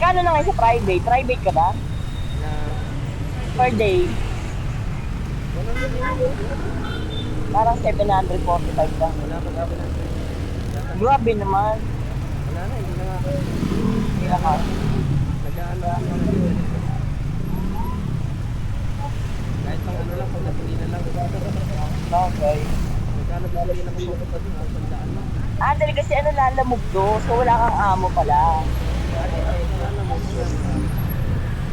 Magkano na ngayon sa private? Private ka ba? Na, Per day? wala na yun. Parang 745 lang. Wala pa sabi na. Grabe naman. Wala na, hindi na nga. Hindi na ka. Nag-ano ako na dito. Kahit pang ano lang, pang gasolina lang. Okay. Magkano gasolina kung pupunta doon? Ang sandaan lang. Ah, dahil kasi ano lalamog do. So wala kang amo pala. Wala na mo.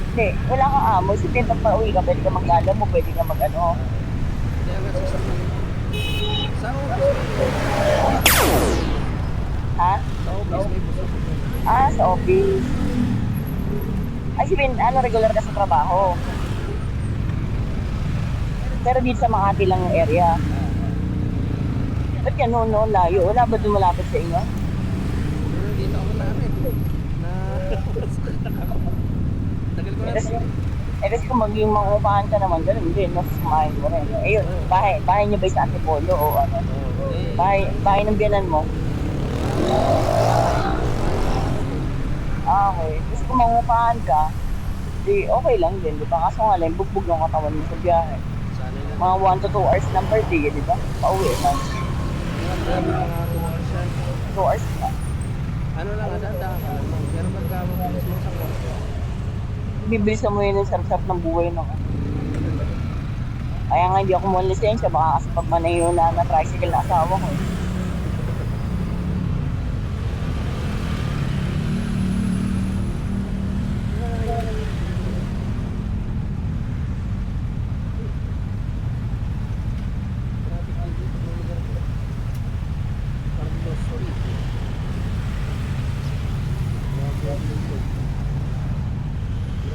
Hindi, wala kang amo. So pag pa-uwi ka, pwede ka maglalamog, pwede ka mag-ano. Kaya nga sasakyan. Sa office, Ha? sa office may busog. Ah, sa office. Ay, sabihin, ano, regular ka sa trabaho. Pero dito sa Makati lang yung area. Ba't yan noon layo? Wala ba doon malapit sa inyo? Pero dito ako na ano na tagal ko na Kasi, kasi kung maging mangupahan ka naman, ganun din, mas kumain mo rin. Eh yun, bahay niyo ba sa Antipolo o ano? Bahay ng biyanan mo? Ah, okay. Kasi kung mangupahan ka, di okay lang din, di ba? Kaso nga lang, bugbog yung katawan mo sa biyahe. sana lang. Mga 1 to 2 hours lang per day, di ba? Pauwi lang. Grabe mga tumakas yan. 2 hours na. Ano lang, adaan ka lang. Pero pagka mabilis mo sa kwarto, Bibilisan mo yun yung sarap ng buhay no. Kaya nga hindi ako mo lisensya, baka kasi pag manayo na tricycle na asawa ko.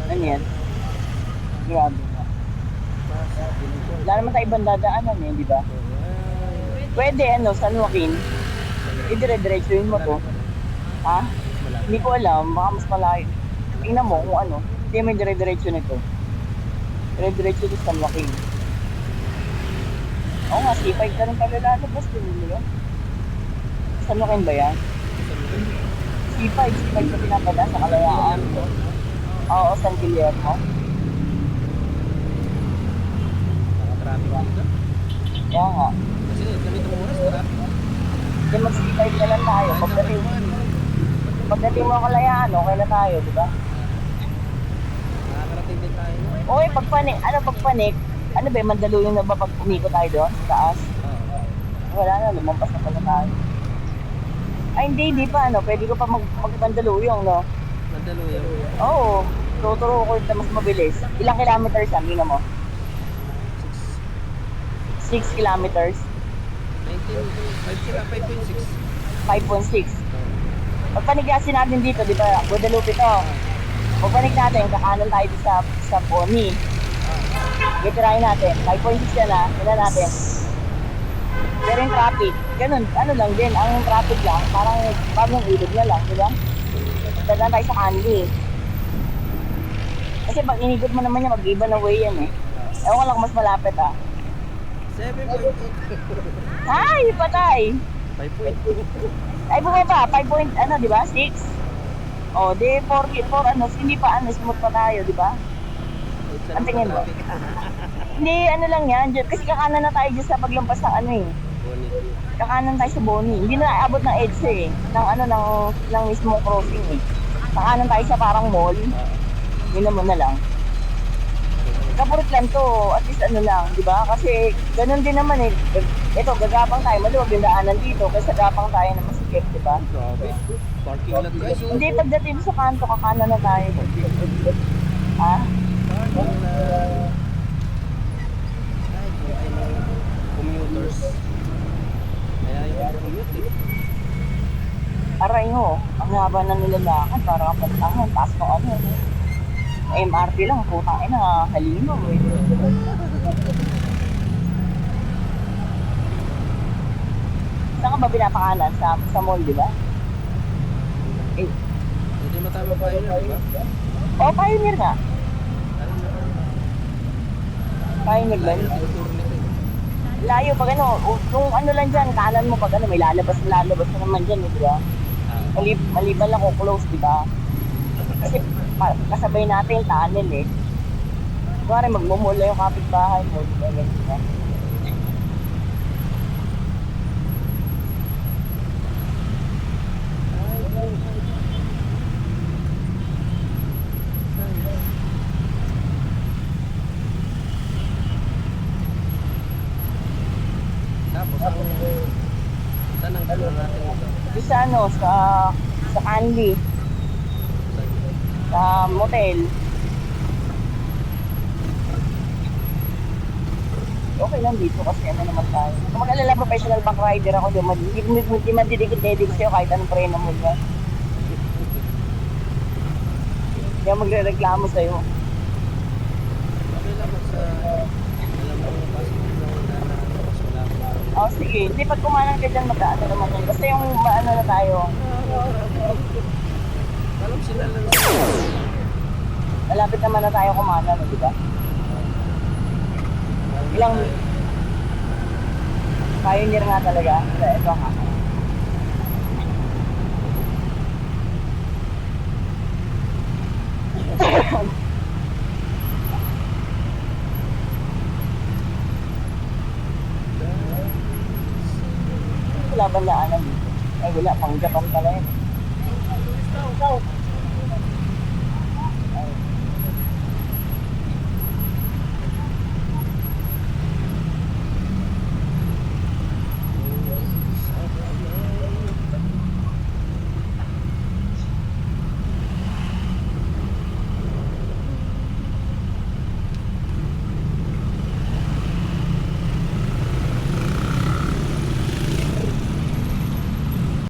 Ano yan? Grabe nga. Wala naman tayo ibang dadaanan eh, di ba? Pwede ano, San Joaquin. Idire-diretsuin mo to. Ha? Hindi ko alam, baka mas malayo. Tingnan mo kung ano. Hindi may dire-diretso nito. Dire-diretso to San Joaquin. Oo nga, C5 ka rin pala lalabas din nila. San Joaquin ba yan? C5 ka pinapadaan sa Kalayaan. Oo, San Guillermo. Naka-traffic dito. Kaya nga. Kasi ganitong oras, traffic. Hindi mag-C5 na lang tayo. Pagdating mo Kalayaan, okay na tayo, di ba? Nakakarating din tayo. Okay, pagpanik, ano ba, Mandaluyong na ba pag umiko tayo doon sa taas? Wala na, lumampas na pala tayo. Ay, hindi pa, pwede ko pa mag-Mandaluyong, no? Mandaluyong. Oo, tuturo ko ito mas mabilis. Ilang kilometers yan, tingnan mo? 6 kilometers, 5.6. 5.6. Pagpanigyasin natin dito, di ba, Guadalupe to. Pagpanig natin, kakanan tayo dito sa Boni. Itirahin natin, 5.6 yan tignan natin. Pero yung traffic, ganun, ano lang din, ang traffic lang, parang bagong ilog na lang, di ba? Dadaan tayo sa Candy. Kasi pag inigot mo naman yan, mag-iba na way yan eh. Ewan ko lang mas malapit 7.8. Ay, patay! 5.2. Ay, bumaba, 5 point, di ba? 6? O, di 4, hindi pa, smooth pa tayo, di ba? Ang tingin mo? Hindi, lang yan, kasi kakanan na tayo dyan sa paglampas ng kakanan tayo sa Boni. Hindi na aabot ng EDSA eh, ng mismong crossing eh. Kakanan tayo sa parang mall, yun mo na lang. Kapurit lang to, at least lang, di ba? Kasi ganun din naman eh. Ito, gagapang tayo, maluwag yung daanan dito, kasi gagapang tayo na masikip, di ba? Grabe. Parking lot guys. Hindi, pagdating sa kanto, kakanan na tayo. Ha? Parking lot. Ay, commuters. Kaya yung commute Aray ho, ang haba na nilalakad, para kapantangan, taas ng MRT lang, putang ina, halino eh. Saan ka ba pinapakanan? Sa mall, di ba? Eh, Hindi matama pa yun, di ba? Pioneer nga. Pioneer ba? Layo pag kung lang dyan, kanan mo pag may lalabas na naman dyan, di ba? Maliban lang kung close, di ba? Kasi kasabay natin yung tunnel eh. Kunwari magmumula yung kapitbahay mo, di ba? Ganun ba? Tapos ang saan ang gano'n natin ito? Yung sa ano, sa Candy, sa motel. Okay lang dito kasi ano naman tayo. Kung mag-alala, professional back rider ako, hindi madidikit-dedik sa'yo kahit anong preno mo dyan. Hindi ako magre-reklamo sa'yo. Okay lang basta alam mo possible na mas wala pa. Oh, sige. Hindi, pag kumanan ka dyan, mag-ano naman yun. Basta yung ano na tayo, Alam sila lang sa malapit naman na tayo kumanan, di ba? Ilang pioneer nga talaga. Ito nga. Wala ba na dito? Ay, wala. Pang Japan pala yun.